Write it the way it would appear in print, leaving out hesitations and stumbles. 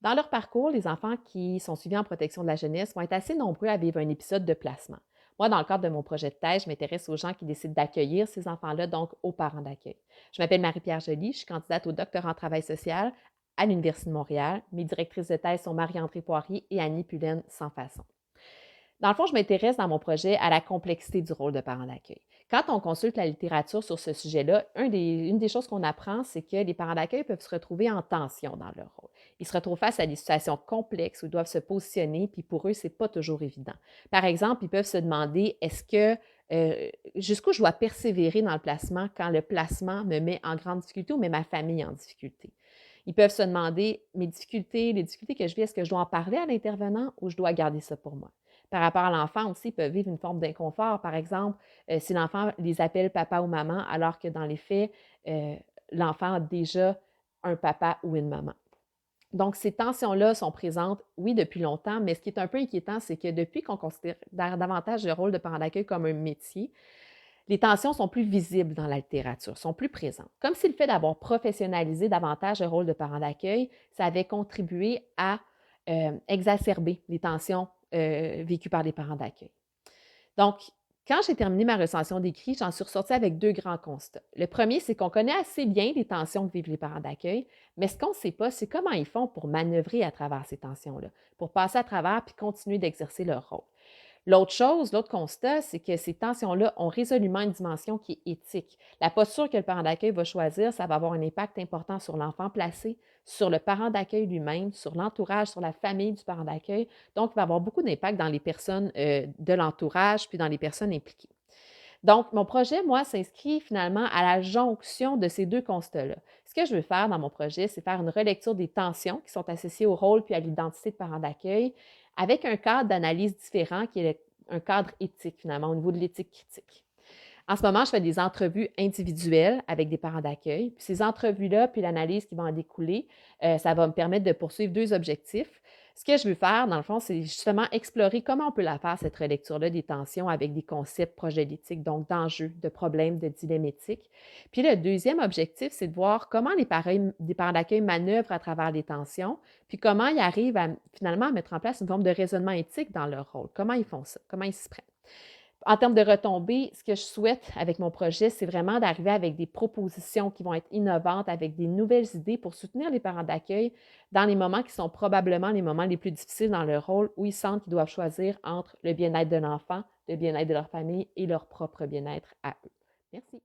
Dans leur parcours, les enfants qui sont suivis en protection de la jeunesse vont être assez nombreux à vivre un épisode de placement. Moi, dans le cadre de mon projet de thèse, je m'intéresse aux gens qui décident d'accueillir ces enfants-là, donc aux parents d'accueil. Je m'appelle Marie-Pierre Joly, je suis candidate au doctorat en travail social à l'Université de Montréal. Mes directrices de thèse sont Marie-André Poirier et Annie Pullen sans façon. Dans le fond, je m'intéresse dans mon projet à la complexité du rôle de parent d'accueil. Quand on consulte la littérature sur ce sujet-là, une des choses qu'on apprend, c'est que les parents d'accueil peuvent se retrouver en tension dans leur rôle. Ils se retrouvent face à des situations complexes où ils doivent se positionner, puis pour eux, c'est pas toujours évident. Par exemple, ils peuvent se demander jusqu'où je dois persévérer dans le placement quand le placement me met en grande difficulté ou met ma famille en difficulté. Ils peuvent se demander les difficultés que je vis, est-ce que je dois en parler à l'intervenant ou je dois garder ça pour moi? Par rapport à l'enfant aussi, ils peuvent vivre une forme d'inconfort. Par exemple, si l'enfant les appelle papa ou maman, alors que dans les faits, heu, l'enfant a déjà un papa ou une maman. Donc ces tensions-là sont présentes, oui, depuis longtemps, mais ce qui est un peu inquiétant, c'est que depuis qu'on considère davantage le rôle de parent d'accueil comme un métier, les tensions sont plus visibles dans la littérature, sont plus présentes. Comme si le fait d'avoir professionnalisé davantage le rôle de parent d'accueil, ça avait contribué à, exacerber les tensions, vécues par les parents d'accueil. Donc, quand j'ai terminé ma recension d'écrit, j'en suis ressortie avec 2 grands constats. Le premier, c'est qu'on connaît assez bien les tensions que vivent les parents d'accueil, mais ce qu'on ne sait pas, c'est comment ils font pour manœuvrer à travers ces tensions-là, pour passer à travers puis continuer d'exercer leur rôle. L'autre constat, c'est que ces tensions-là ont résolument une dimension qui est éthique. La posture que le parent d'accueil va choisir, ça va avoir un impact important sur l'enfant placé, sur le parent d'accueil lui-même, sur l'entourage, sur la famille du parent d'accueil. Donc, il va avoir beaucoup d'impact dans les personnes de l'entourage, puis dans les personnes impliquées. Donc, mon projet, moi, s'inscrit finalement à la jonction de ces 2 constats-là. Ce que je veux faire dans mon projet, c'est faire une relecture des tensions qui sont associées au rôle puis à l'identité de parent d'accueil avec un cadre d'analyse différent qui est un cadre éthique finalement, au niveau de l'éthique critique. En ce moment, je fais des entrevues individuelles avec des parents d'accueil. Puis ces entrevues-là, puis l'analyse qui va en découler, ça va me permettre de poursuivre 2 objectifs. Ce que je veux faire, dans le fond, c'est justement explorer comment on peut la faire, cette relecture-là des tensions avec des concepts proches de l'éthique, donc d'enjeux, de problèmes, de dilemmes éthiques. Puis le deuxième objectif, c'est de voir comment des parents d'accueil manœuvrent à travers les tensions, puis comment ils arrivent finalement à mettre en place une forme de raisonnement éthique dans leur rôle. Comment ils font ça? Comment ils s'y prennent? En termes de retombées, ce que je souhaite avec mon projet, c'est vraiment d'arriver avec des propositions qui vont être innovantes, avec des nouvelles idées pour soutenir les parents d'accueil dans les moments qui sont probablement les moments les plus difficiles dans leur rôle, où ils sentent qu'ils doivent choisir entre le bien-être de l'enfant, le bien-être de leur famille et leur propre bien-être à eux. Merci.